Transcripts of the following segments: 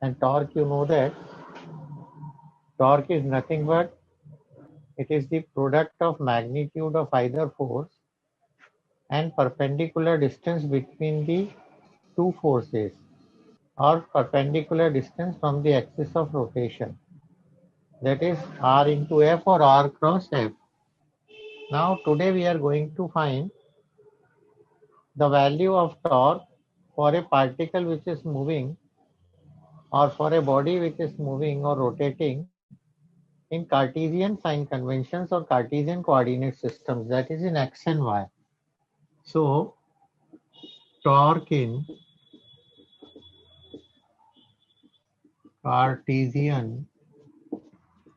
And torque, you know that torque is nothing but it is the product of magnitude of either force and perpendicular distance between the two forces or perpendicular distance from the axis of rotation. That is R into F or R cross F. Now today we are going to find the value of torque for a particle which is moving or for a body which is moving or rotating in Cartesian sign conventions or Cartesian coordinate systems, that is in X and Y. So torque in Cartesian.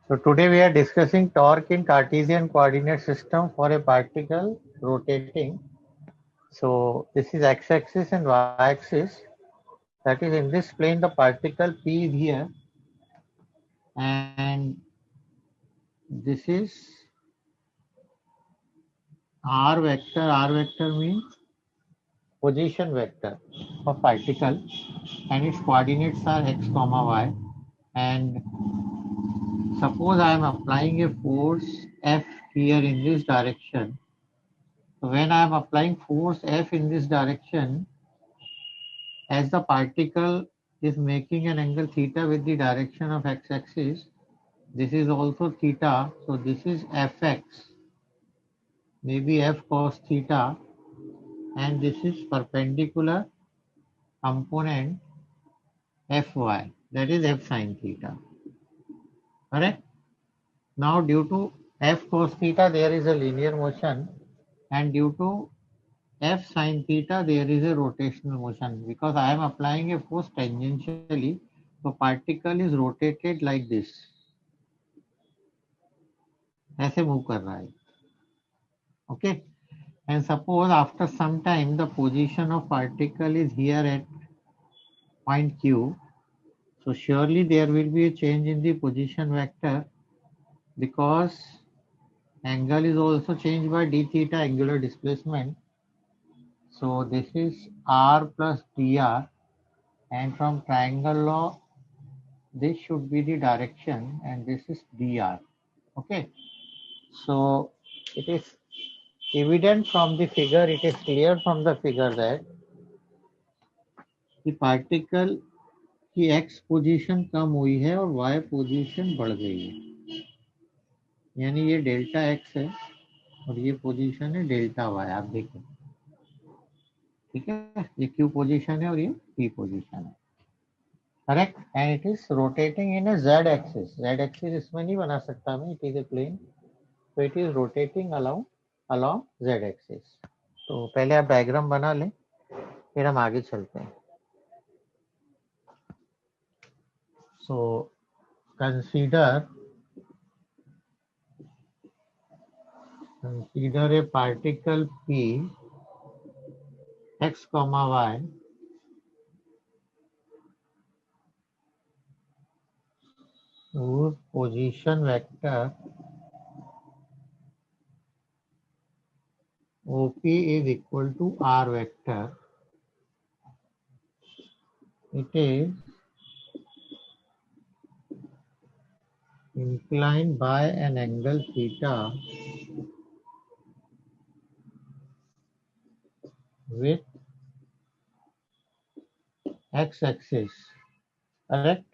So today we are discussing torque in Cartesian coordinate system for a particle rotating. So this is x-axis and y-axis. That is, in this plane the particle P is here, and this is r vector. R vector means position vector of particle, and its coordinates are x comma y. And suppose I am applying a force F here in this direction. So when I am applying force F in this direction, as the particle is making an angle theta with the direction of x-axis, this is also theta, so this is fx, maybe f cos theta, and this is perpendicular component fy, that is f sin theta. Correct? Now due to f cos theta there is a linear motion, and due to f sin theta there is a rotational motion, because I am applying a force tangentially, so particle is rotated like this, ऐसे move कर रहा है. Okay, and suppose after some time the position of particle is here at point Q, so surely there will be a change in the position vector, because angle is also changed by d theta, angular displacement. So this is r plus dr, and from triangle law this should be the direction, and this is dr. Okay, so it is evident from the figure, it is clear from the figure that the particle की x position कम हुई है और y position बढ़ गई है, यानी ये delta x है और ये पोजीशन है डेल्टा y. आप देखें, ठीक है, ये q पोजीशन है और ये p पोजीशन है. Correct? And it is rotating in a z axis. z axis इसमें नहीं बना सकता मैं, it is a plane, so it is rotating along z axis. तो पहले आप डायग्राम बना लें, फिर हम आगे चलते हैं. So consider a particle P x comma y whose position vector OP is equal to r vector. It is inclined by an angle theta with x-axis. Correct?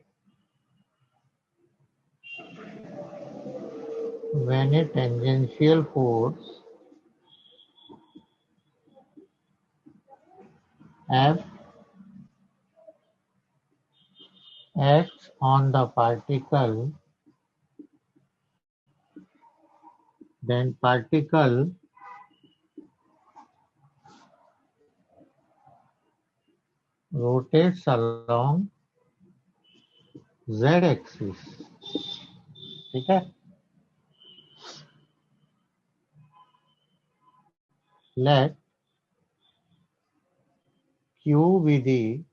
When a tangential force F acts on the particle, then particle rotates along z axis. ठीक है? Let Q be the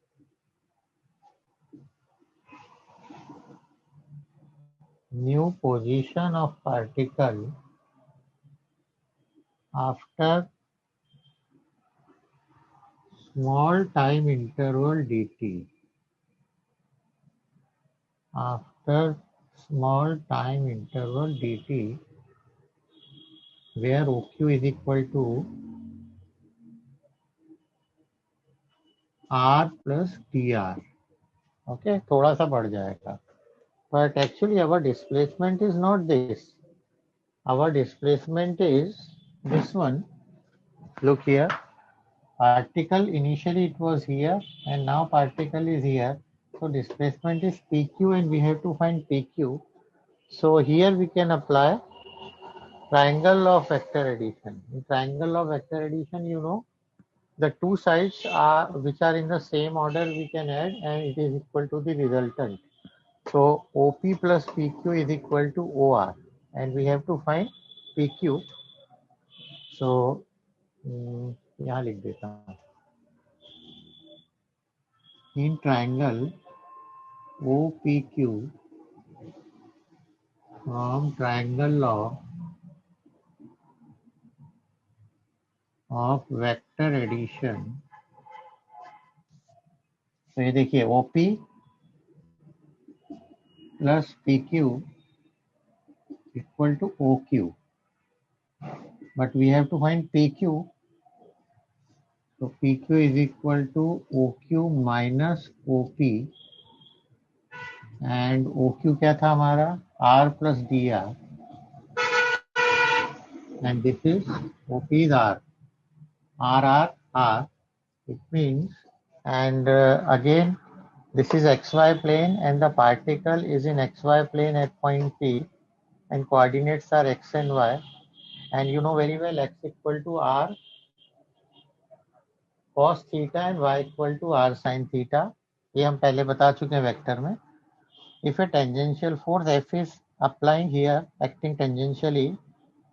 new position of particle after small time interval dt. after small time interval dt, where OQ is equal to R plus dr. Okay, थोड़ा सा बढ़ जाएगा. But actually our displacement is not this. Our displacement is this one. Look here. Particle initially it was here and now particle is here. So displacement is PQ and we have to find PQ. So here we can apply triangle of vector addition. In triangle of vector addition, you know, the two sides are which are in the same order we can add and it is equal to the resultant. So OP plus PQ is equal to OR and we have to find PQ. So यहाँ लिख देता हूँ. In triangle OPQ from triangle law of vector addition. तो ये देखिए OP plus PQ equal to OQ. But we have to find PQ. So PQ is equal to OQ minus OP. And OQ क्या था हमारा? R plus dr. And this is OP is R. R. It means, and again, this is XY plane and the particle is in XY plane at point P and coordinates are X and Y. And you know very well X equal to R cos theta and Y equal to R sin theta. ये हम पहले बता चुके हैं vector में. If a tangential force F is applying here, acting tangentially,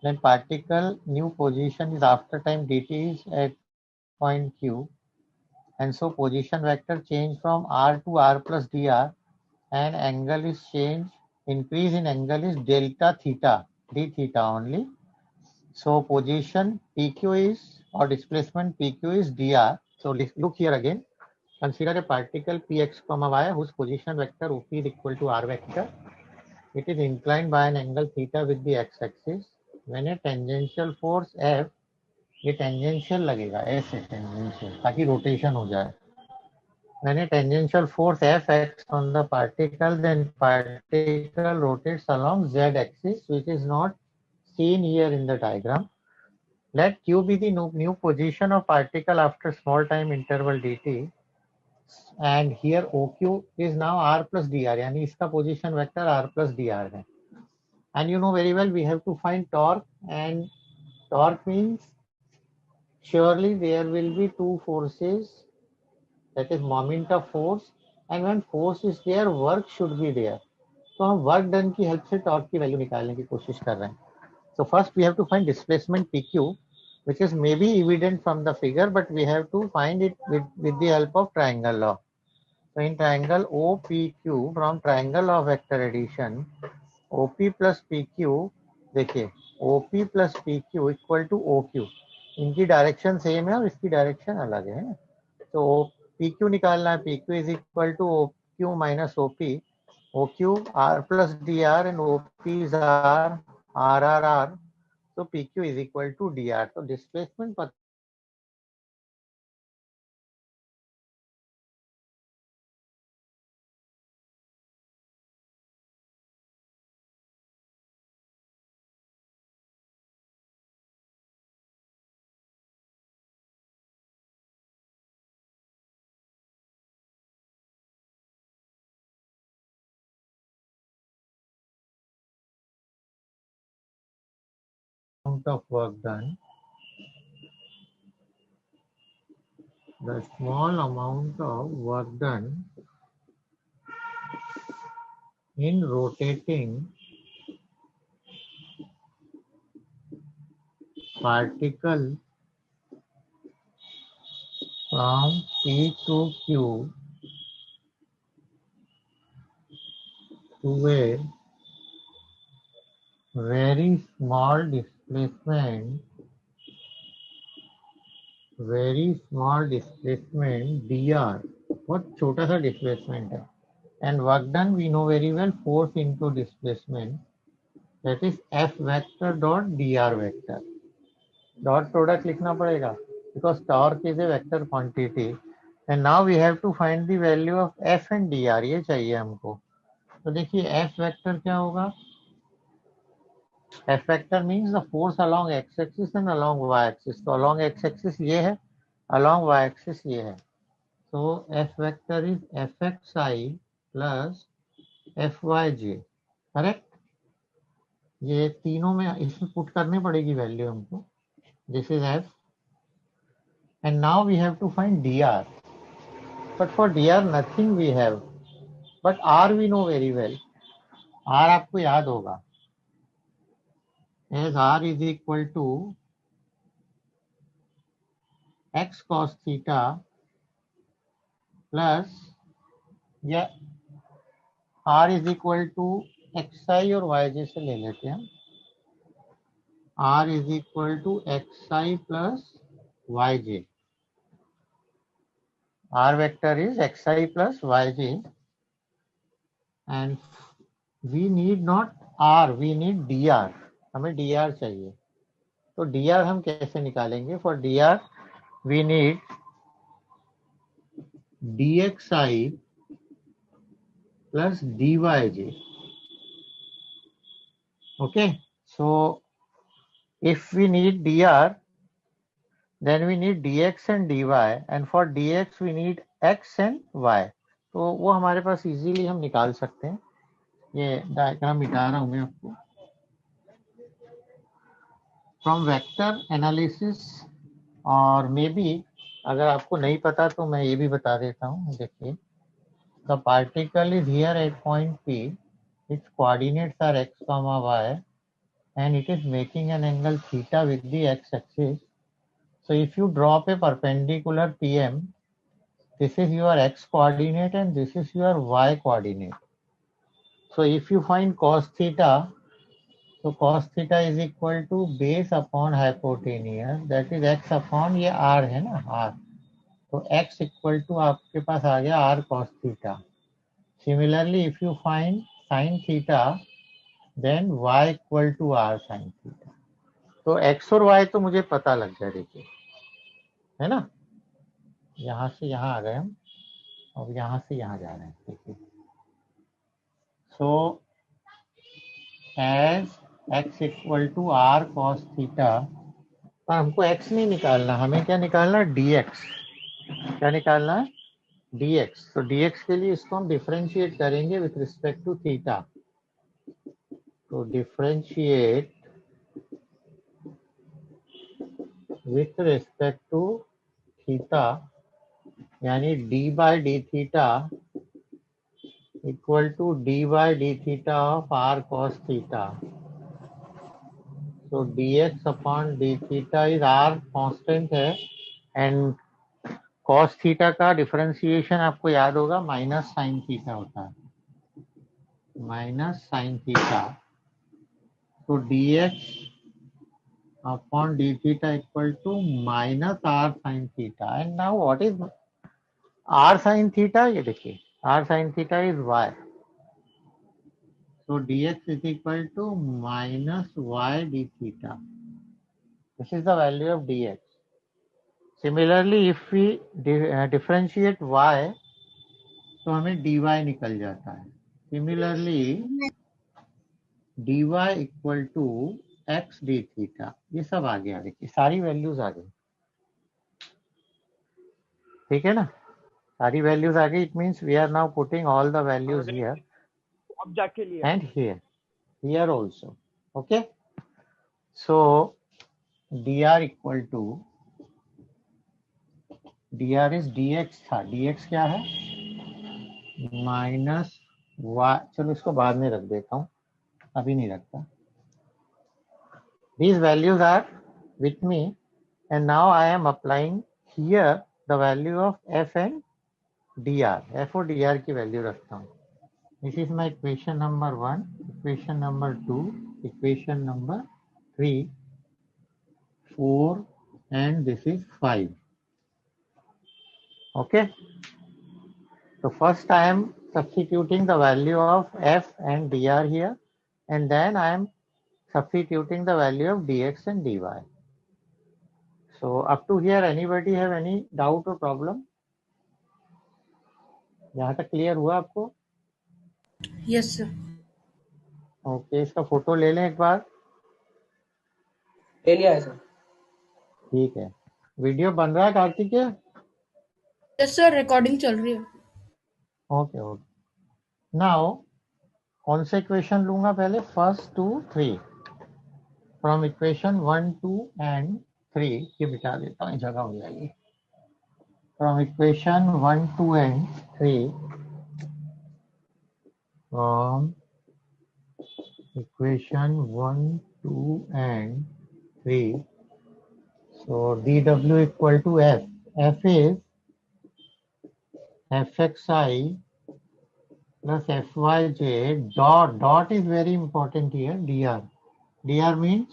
then particle new position is after time dt is at point Q. And so position vector change from R to R plus dr and angle is changed, increase in angle is delta theta, d theta only. So position PQ is, or displacement PQ is dr. So look here again. Consider a particle Px comma y whose position vector OP is equal to R vector. It is inclined by an angle theta with the x-axis. When a tangential force F, ये tangential लगेगा, ऐसे tangential, ताकि rotation हो जाए. When a tangential force F acts on the particle, then particle rotates along z-axis, which is not seen here in the diagram. Let Q be the new position of particle after small time interval dt. And here OQ is now R plus dr, यानी इसका position vector R plus dr है. And you know very well we have to find torque, and torque means surely there will be two forces, that is moment of force, and when force is there work should be there. तो हम work done की help से torque की value निकालने की कोशिश कर रहे हैं. So first we have to find displacement PQ, which is maybe evident from the figure, but we have to find it with the help of triangle law. So in triangle OPQ, from triangle of vector addition, OP plus PQ, देखिए OP plus PQ equal to OQ. इनकी direction same है और इसकी direction अलग है. तो PQ निकालना है. PQ is equal to OQ minus OP. OQ R plus dr and OP is R. So PQ is equal to dr. So displacement amount of work done. The small amount of work done in rotating particle from P to Q to a very small displacement dr. बहुत छोटा सा displacement है. and work done we know very well, force into displacement, that is F vector dot dr vector. Dot product लिखना पड़ेगा because torque is a vector quantity and now we have to find the value of F and dr, ये चाहिए हमको. तो देखिए F vector क्या होगा? F vector means the force along x axis and along y axis. तो along x axis ये है, along y axis ये है. So F vector is Fxi plus Fyj, correct. ये तीनों में इसमें पुट करनी पड़ेगी वैल्यू हमको. This is F and now we have to find dr, but for dr nothing we have, but r we know very well. r आपको याद होगा, as r is equal to x cos theta plus, या r is equal to xi और yj से ले लेते हैं. r is equal to xi plus yj. r vector is xi plus yj and we need not r, we need dr. हमें dr चाहिए. तो dr हम कैसे निकालेंगे? For dr we need dxi plus dyj. Okay, so if we need dr, then we need dx and dy, and for dx we need x and y. तो वो हमारे पास easily हम निकाल सकते हैं. ये डायग्राम मिटा रहा हूं मैं आपको. फ्रॉम वेक्टर एनालिसिस, और मे बी अगर आपको नहीं पता तो मैं ये भी बता देता हूँ. देखिए, the particle is here eight point P, its coordinates are x, y, and it is making an angle theta with the x-axis. So if you drop a perpendicular PM, this is your x coordinate and this is your y coordinate. So if you find cos theta, so cos theta is equal to base upon hypotenuse, that is x upon, ये r है ना, r. तो x equal to आपके पास आ गया r cos theta. Similarly, if you find sin theta, then y equal to r sin theta. तो x और y तो मुझे पता लग गया, देखिए, है ना. यहाँ से यहाँ आ गए हम और यहाँ से यहाँ जा रहे हैं. देखिए, so as x equal to r cos theta, पर हमको x नहीं निकालना, हमें क्या निकालना? dx. क्या निकालना है? dx. तो dx के लिए इसको हम डिफरेंशिएट करेंगे विथ रिस्पेक्ट टू थीटा. तो differentiate with respect to theta, यानी d by d theta equal to d by d theta of r cos theta. तो dx upon d theta is r constant है, and cos theta का differentiation आपको याद होगा minus sine theta होता है, minus sine theta. तो dx upon d theta equal to minus r sin theta. And now what is r sin theta? ये देखिए, r sin theta is y. So dx is equal to minus y d theta. This is the value of dx. Similarly, if we differentiate y, तो हमें dy निकल जाता है. Similarly, dy equal to x d theta. ये सब आ गया, देखिए सारी वैल्यूज आ गई. ठीक है ना, सारी वैल्यूज आ गई. It means we are now putting all the values here and here also. Okay, so dr equal to, dr is dx था, dx क्या है? Minus y. चलो इसको बाद में रख देता हूँ, अभी नहीं रखता. These values are with me and now I am applying here the value of f and dr. f और dr की वैल्यू रखता हूँ. This is my equation number 1, equation number 2, equation number 3, 4, and this is 5. Okay. So first I am substituting the value of f and dr here, and then I am substituting the value of dx and dy. So up to here, anybody have any doubt or problem? यहाँ तक clear हुआ आपको? Yes sir. Okay, इसका photo ले लें एक बार। ले लिया है सर। ठीक है, वीडियो बन रहा है कार्तिक? यस सर, रिकॉर्डिंग चल रही है। ओके ओके, नाउ कौन से इक्वेशन लूंगा पहले? फर्स्ट 2 3 फ्रॉम इक्वेशन 1 2 एंड 3, ये बिठा देता हूँ, जगह हो जाएगी। From equation 1 2 and 3, from equation 1 2 and 3, so dw equal to f is fxi plus fyj dot is very important here, dr means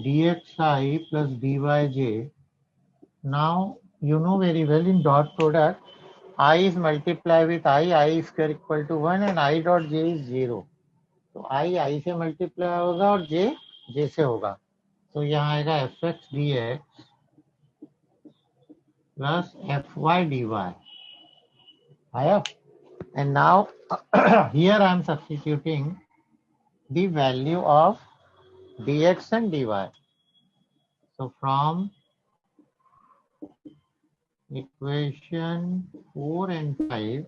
dxi plus dyj. Now you know very well in dot product I is multiplied with I square equal to 1 and I dot j is 0. तो I से multiply होगा और j से होगा, तो यहाँ आएगा fx dx plus fy dy आया। And now here I am substituting the value of dx and dy. So from equation 4 and 5,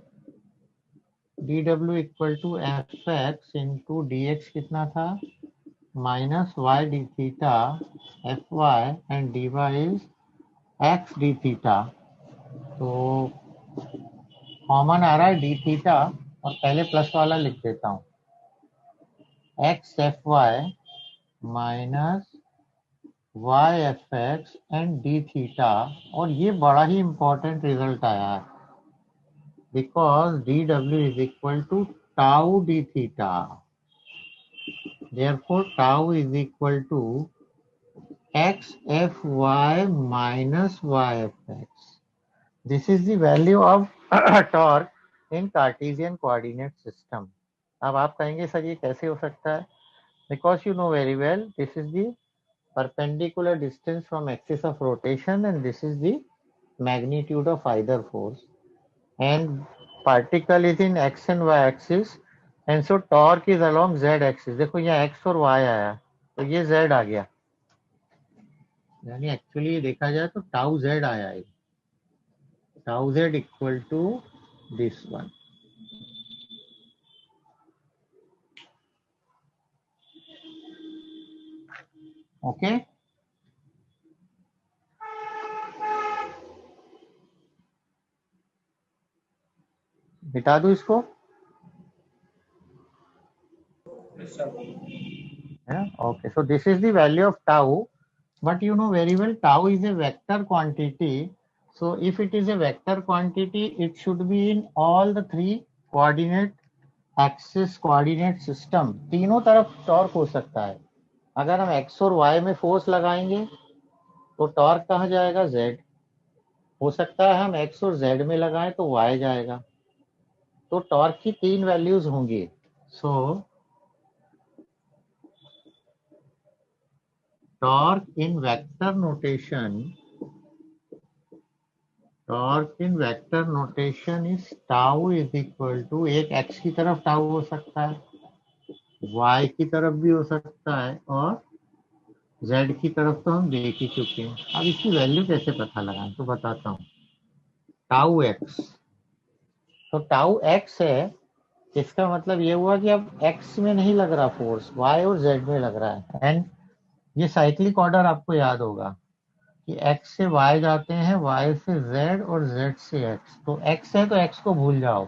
dw equal to fx into dx कितना था? minus y d theta fy and dy is x d theta. तो common आ रहा है D theta, और पहले plus वाला लिख देता हूँ, x f y minus y f x and d theta. और ये बड़ा ही इंपॉर्टेंट रिजल्ट आया है, बिकॉज डी डब्ल्यू is equal to tau d theta, therefore tau is equal to x f y minus y f x. This is the value of torque in Cartesian coordinate system. अब आप कहेंगे sir ये कैसे हो सकता है? Because you know very well this is the perpendicular distance from axis of rotation and this is the magnitude of either force, and particle is in x and y axis and so torque is along z axis. देखो यहाँ x और y आया तो ये z आ गया, यानी actually देखा जाए तो टाउ z आया है, tau z equal to this one. Okay, बिता दो इसको, okay, so this is the value of tau, but you know very well tau is a vector quantity, so if it is a vector quantity it should be in all the three coordinate axis coordinate system, तीनों तरफ torque हो सकता है। अगर हम x और y में force लगाएंगे तो टॉर्क कहाँ जाएगा? z। हो सकता है हम x और z में लगाएं तो y जाएगा, तो टॉर्क की तीन वैल्यूज होंगी। सो torque in vector notation is tau is equal to, एक x की तरफ tau हो सकता है, y की तरफ भी हो सकता है, और z की तरफ तो हम देख ही चुके हैं। अब इसकी वैल्यू कैसे पता लगाएं तो बताता हूँ। टाउ x, तो टाउ x है, इसका मतलब ये हुआ कि अब x में नहीं लग रहा फोर्स, y और z में लग रहा है। एंड ये साइक्लिक ऑर्डर आपको याद होगा कि x से y जाते हैं, y से z और z से x, तो x है तो x को भूल जाओ,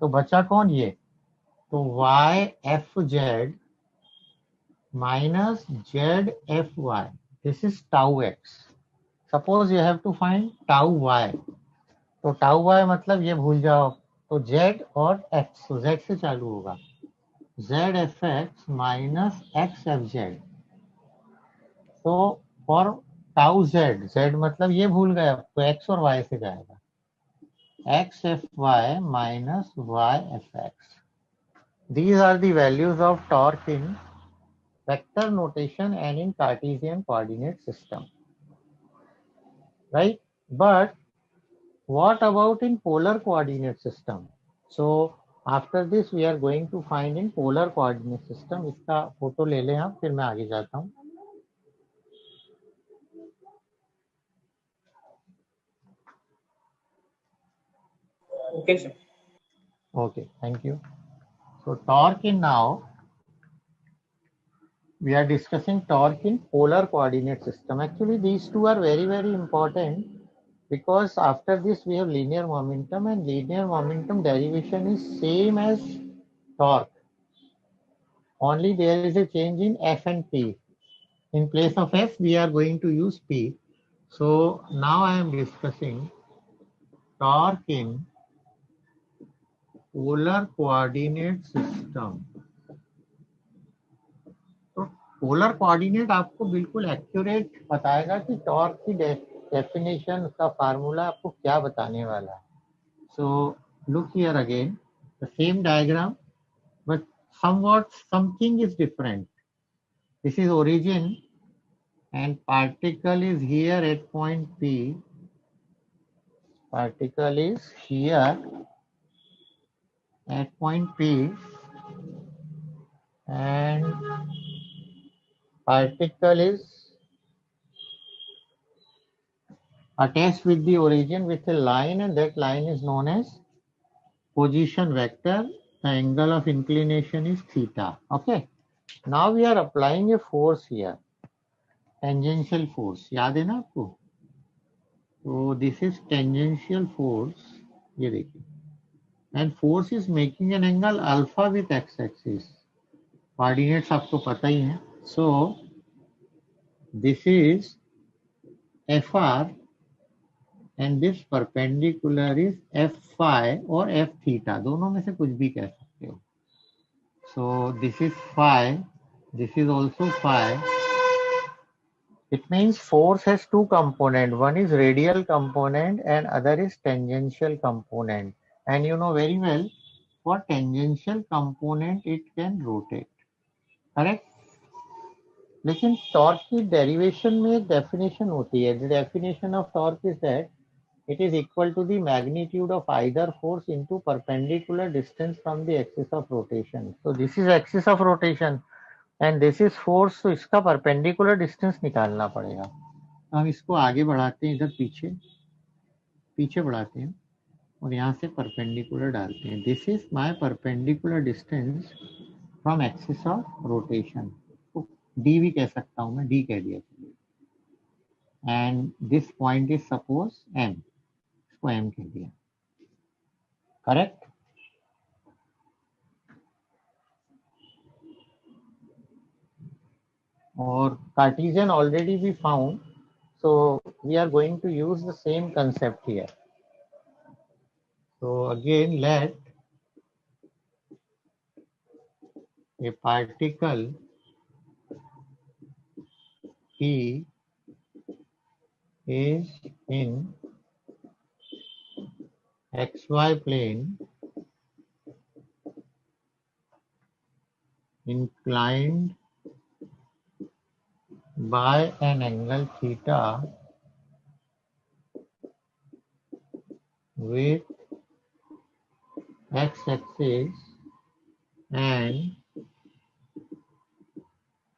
तो बचा कौन? ये, तो y f z minus z f y, this is tau x। Suppose you have to find tau y, तो टाउ y मतलब ये भूल जाओ, तो z और x, तो z से चालू होगा, z f x minus x f z। तो फॉर टाउ z, z मतलब ये भूल गया तो x और y से जाएगा, x fy minus y fx. These are the values of torque in vector notation and in Cartesian coordinate system, right? But what about in polar coordinate system? So after this we are going to find in polar coordinate system. इसका photo ले लें आप, फिर मैं आगे जाता हूँ. Okay, sir. Okay, thank you. So torque in now, we are discussing torque in polar coordinate system. Actually, these two are very, very important because after this we have linear momentum, and linear momentum derivation is same as torque. Only there is a change in F and P. In place of F, we are going to use P. So now I am discussing torque in polar coordinate system. तो polar coordinate आपको बिल्कुल accurate बताएगा कि torque की definition, उसका formula आपको क्या बताने वाला है. So look here again, the same diagram but somewhat something is different. This is origin and particle is here at point P. Particle is here at point P and particle is attached with the origin with a line, and that line is known as position vector. The angle of inclination is theta. Okay. Now we are applying a force here, tangential force. याद है ना आपको? So this is tangential force. ये देखिए. And force is making an angle alpha with x-axis. Coordinates आपको पता ही है. So this is FR and this perpendicular is F phi or F theta. दोनों में से कुछ भी कह सकते हो. So this is phi, this is also phi. It means force has two components. One is radial component and other is tangential component. And you know very well, for tangential component it can rotate. Correct? लेकिन torque की derivation में एक definition होती है. The definition of torque is that it is equal to the magnitude of either force into perpendicular distance from the axis of rotation. So this is axis of rotation and this is force. So इसका perpendicular distance निकालना पड़ेगा. हम इसको आगे बढ़ाते हैं, इधर पीछे बढ़ाते हैं और यहाँ से perpendicular डालते हैं. This is my perpendicular distance from axis of rotation. तो D भी कह सकता हूँ मैं, D कह दिया. And this point is suppose M. इसको M कह दिया. Correct? और Cartesian already we found, so we are going to use the same concept here. So again, let a particle P is in xy plane inclined by an angle theta with x-axis and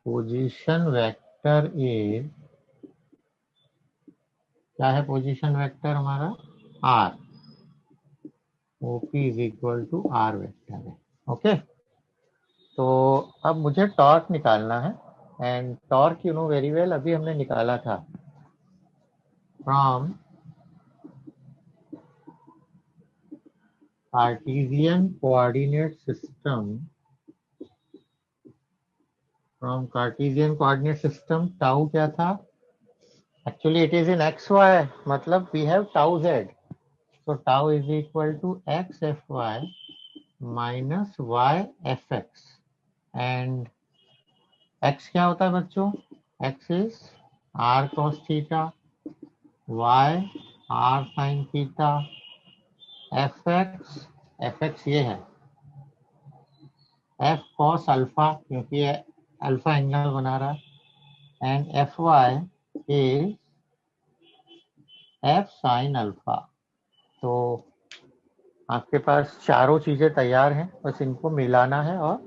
position vector is, क्या है position vector हमारा? R. OP is equal to R vector है. Okay. तो अब मुझे torque निकालना है and torque you know very well, अभी हमने निकाला था from Cartesian coordinate system. From Cartesian coordinate system tau क्या था? Actually it is in xy, मतलब we have tau z. So tau is equal to x fy minus y fx. And x क्या होता है बच्चों? x is r cos theta, y r sin theta, F x ये है F cos alpha, क्योंकि ये alpha angle बना रहा है, and f y is f sine alpha. तो आपके पास चारों चीजें तैयार हैं, बस इनको मिलाना है और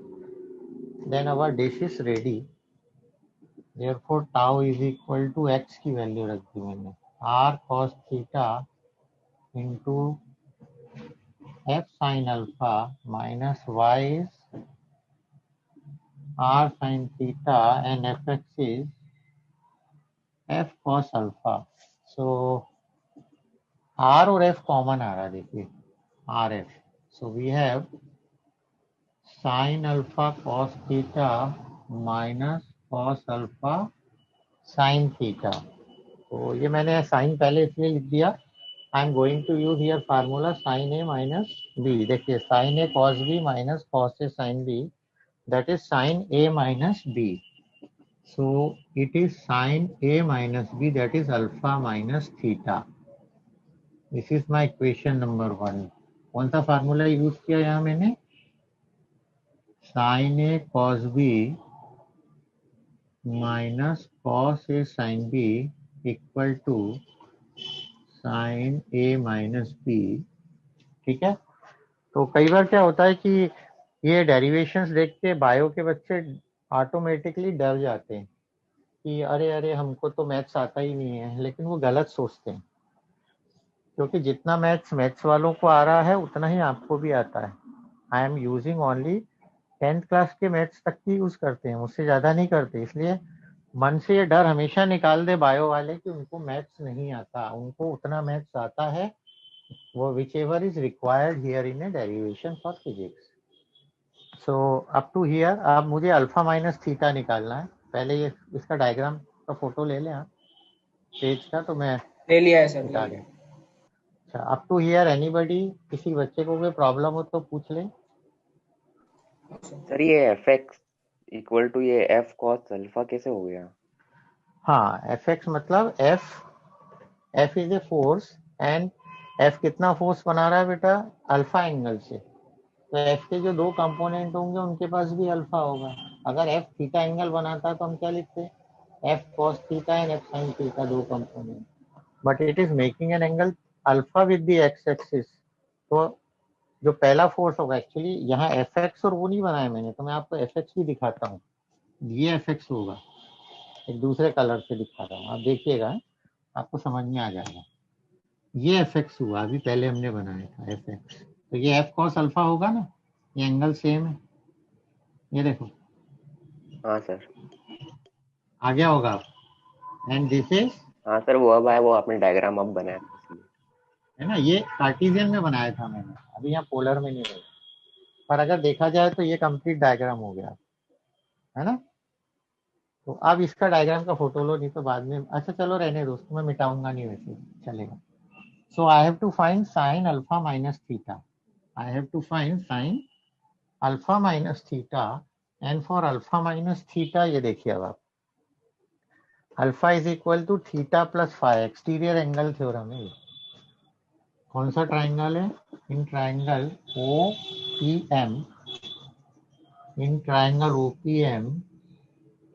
then our dish is ready. Therefore tau is equal to x की वैल्यू रख दी मैंने, r cos theta into f sine alpha minus y is r sine theta and f x is f cos alpha. So r और f common आ रहा है, देखिए r f. So we have sine alpha cos theta minus cos alpha sine theta. तो ये मैंने sine पहले इसलिए लिख दिया, I am going to use here formula sine a minus b. देखिए sine a cos b minus cos a sine b, that is sin a minus b. So it is sin a minus b, that is alpha minus theta. This is my equation number 1. कौन सा formula use किया यहाँ मैंने? sin a cos b minus cos a sin b equal to sin a minus b। ठीक है, तो कई बार क्या होता है कि ये डेरिवेशंस देख के बायो के बच्चे ऑटोमेटिकली डर जाते हैं कि अरे अरे हमको तो मैथ्स आता ही नहीं है, लेकिन वो गलत सोचते हैं, क्योंकि जितना मैथ्स वालों को आ रहा है उतना ही आपको भी आता है। I am using only 10th class के मैथ्स तक की यूज करते हैं, उससे ज़्यादा नहीं करते। इसलिए मन से ये डर हमेशा निकाल दे बायो वाले कि उनको मैथ्स नहीं आता, उनको उतना मैथ्स आता है वो whichever is required here in a derivation for physics. So up to here अब मुझे अल्फा माइनस थीटा निकालना है। पहले ये इसका डायग्राम का फोटो ले लें आप पेज का, तो मैं ले लिया है सर, निकाल ले लिया। अच्छा अप टू हियर एनीबडी, किसी बच्चे को कोई प्रॉब्लम हो तो पूछ ले। सर ये एफ एक्स इक्वल टू ये एफ कॉस अल्फा कैसे हो गया? हाँ एफ एक्स मतलब F is a force and F कितना फोर्स बना रहा है बेटा? अल्फा एंगल से। तो एफ के जो दो कंपोनेंट होंगे उनके पास भी अल्फा होगा। अगर एफ थीटा एंगल बनाता तो हम क्या लिखते? F cos theta and F sine theta, दो component, but it is making an angle alpha with the x axis. तो जो पहला फोर्स होगा, एक्चुअली यहाँ एफ एक्स और वो नहीं बनाया मैंने, तो मैं आपको एफ एक्स भी दिखाता हूँ। ये एफ एक्स होगा, एक दूसरे कलर से दिखा रहा हूँ, आप देखिएगा आपको समझ में आ जाएगा। ये एफ एक्स हुआ, अभी पहले हमने बनाया था एफ एक्स, तो ये एफ कॉस अल्फा होगा ना, ये एंगल सेम है, ये देखो। हाँ सर। आ गया होगा आप, एंड दिस इज, हाँ सर वो अब आया, वो आपने डायग्राम अब बनाया इसलिए। है ना, ये कार्टेशियन में बनाया था मैंने, अभी यहाँ पोलर में नहीं बनाया, पर अगर देखा जाए तो ये कंप्लीट डायग्राम हो गया, है ना। तो अब इसका डायग्राम का फोटो लो, नहीं तो बाद में, अच्छा चलो रहने दो उसको, मैं मिटाऊंगा नहीं, वैसे चलेगा। So I have to find sine alpha minus theta, I have to find sine alpha minus theta, and for alpha minus theta ये देखिए अब आप, alpha is equal to theta plus phi, exterior angle theorem है। कौन सा triangle है? In triangle O P M, in triangle O P M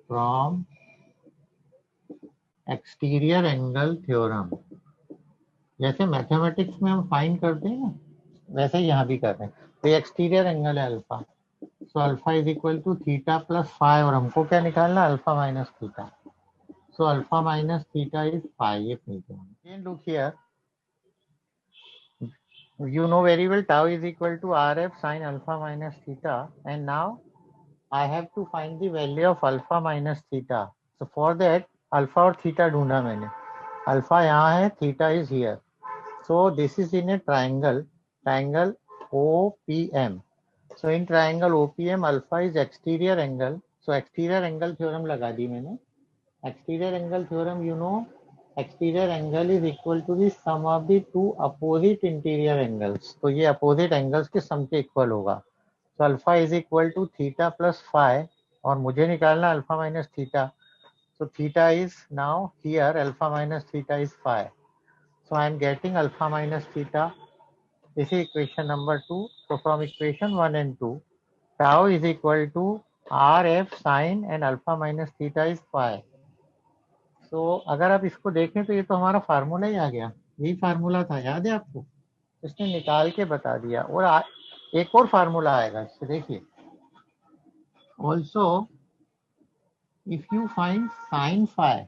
from exterior angle theorem. जैसे mathematics में हम फाइंड करते हैं ना, वैसे ही यहाँ भी कर रहे हैं। तो ये एक्सटीरियर एंगल है alpha, so alpha is equal to theta plus phi, और हमको क्या निकालना? Alpha minus theta. So alpha minus theta is phi, ये निकालना। Look here, you know very well tau is equal to rf sin alpha minus theta, and now I have to find the value of alpha minus theta. So for that alpha और theta ढूंढा मैंने, alpha यहाँ है, theta is here. So this is in a triangle OPM. So in triangle OPM alpha is exterior angle. So exterior angle theorem लगा दी मैंने। Exterior angle theorem, you know, exterior angle is equal to the sum of the two opposite interior angles. तो ये opposite angles के sum के equal होगा। So alpha is equal to theta plus phi, और मुझे निकालना alpha minus theta. So theta is now here, alpha minus theta is phi. So I am getting alpha minus theta This is equation number 2. So from equation 1 and 2, tau is equal to RF sin and alpha minus theta is phi. So अगर आप इसको देखें तो ये तो हमारा formula ही आ गया, यही फार्मूला था, याद है आपको? इसने निकाल के बता दिया। और एक और फार्मूला आएगा इससे, देखिए। Also if you find sine phi,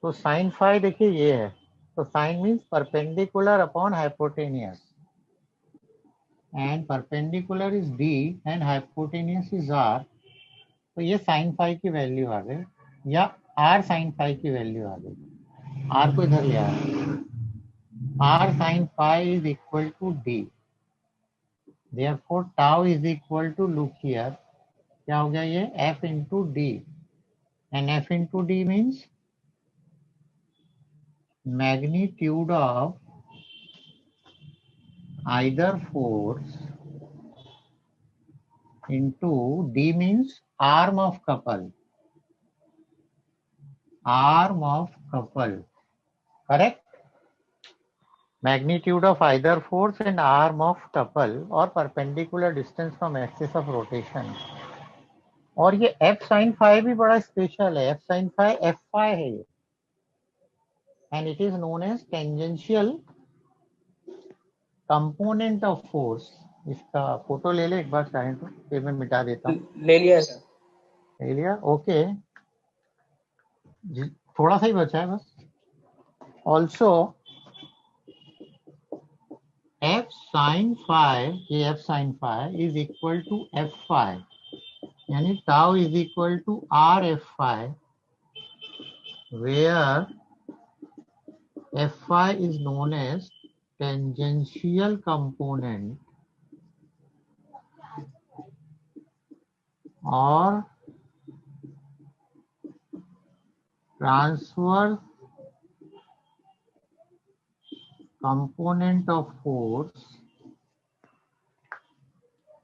तो साइन फाई देखिए ये है, तो sine means perpendicular upon hypotenuse, and perpendicular is d and hypotenuse is r. तो ये साइन फाई की वैल्यू आ गई, या आर साइन फाई की वैल्यू आ गई। आर को इधर ले आया, r sine phi is equal to d, therefore tau is equal to, look here, क्या हो गया ये, F into D, and F into D means magnitude of either force into D means arm of couple, correct? Magnitude of either force and arm of couple or perpendicular distance from axis of rotation. और ये f sin phi भी बड़ा special है, f sin phi f phi है ये, and it is known as tangential component of force. इसका photo ले ले एक बार चाहें तो, फिर मैं मिटा देता हूँ। ले लिया सर। ले लिया, ओके, थोड़ा सा ही बचा है बस। ऑल्सो एफ साइन फाई, ये F sine phi is equal to F phi, यानी tau is equal to r F phi, where F phi is known as tangential component और transverse component of force।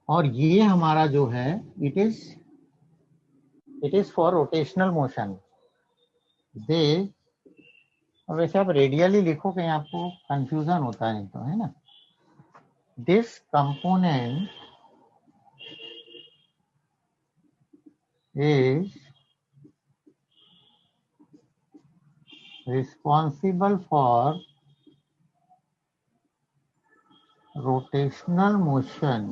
और ये हमारा जो है it is for rotational motion। दे, और वैसे आप रेडियली लिखो कहीं आपको कंफ्यूजन होता है तो, है ना। This component is responsible for rotational motion।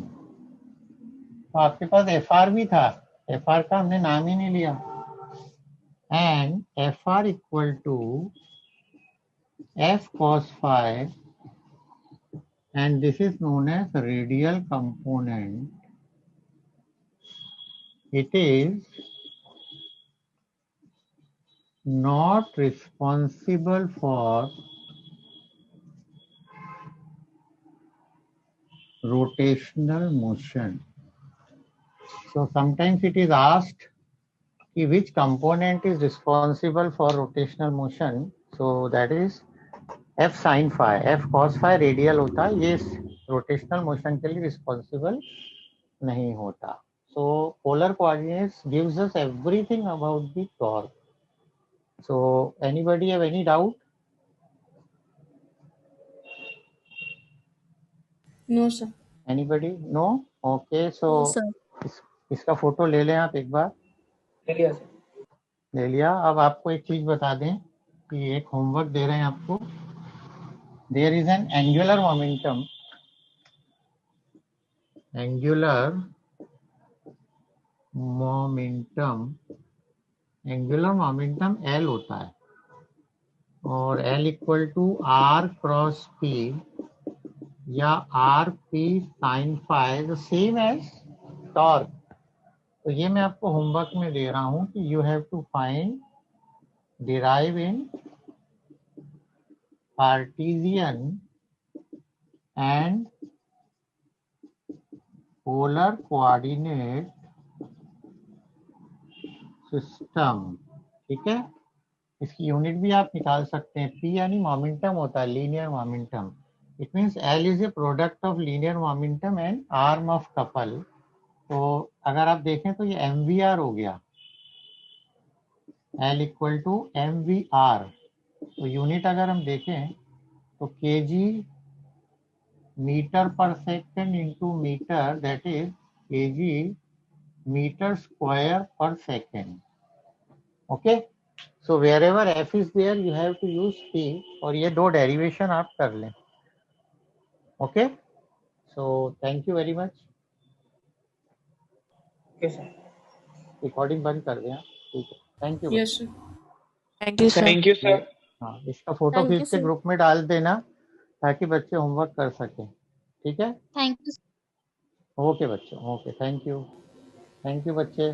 तो आपके पास एफ आर भी था, एफ आर का हमने नाम ही नहीं लिया, and f r equal to f cos phi, and this is known as radial component. It is not responsible for rotational motion. So sometimes it is asked which component is responsible for rotational motion. So that is F sin phi, F cos phi radial होता है, ये rotational motion के लिए responsible नहीं होता। So polar coordinates gives us everything about the torque. So anybody have any doubt? No, sir. Anybody? No? Okay, so No, sir. इसका photo ले लें आप एक बार। ले लिया सर। ले लिया। अब आपको एक चीज बता दें कि एक होमवर्क दे रहे हैं आपको। There is an angular momentum, angular momentum L होता है, और L equal to R cross P या r p sine phi, the same as torque. तो ये मैं आपको होमवर्क में दे रहा हूं कि you have to find, derive in Cartesian and polar coordinate system. ठीक है, इसकी यूनिट भी आप निकाल सकते हैं। पी यानी मोमेंटम होता है, linear momentum. It means L is a product of linear momentum and arm of couple. तो अगर आप देखें तो ये एम वी आर हो गया, l equal to m v r. तो यूनिट अगर हम देखें तो k g meter per second into meter, that is kg meter square per second. Okay, so wherever f is there you have to use p, और ये दो derivation आप कर लें. Okay, so thank you very much. Okay, sir. Recording बंद कर दें आप. ठीक है, thank you. Yes, sir. Thank you, sir. Thank you, sir. हाँ, इसका फोटो Thank you, खींच के sir. ग्रुप में डाल देना ताकि बच्चे होमवर्क कर सकें. ठीक है. Thank you. ओके बच्चों, ओके, थैंक यू बच्चे.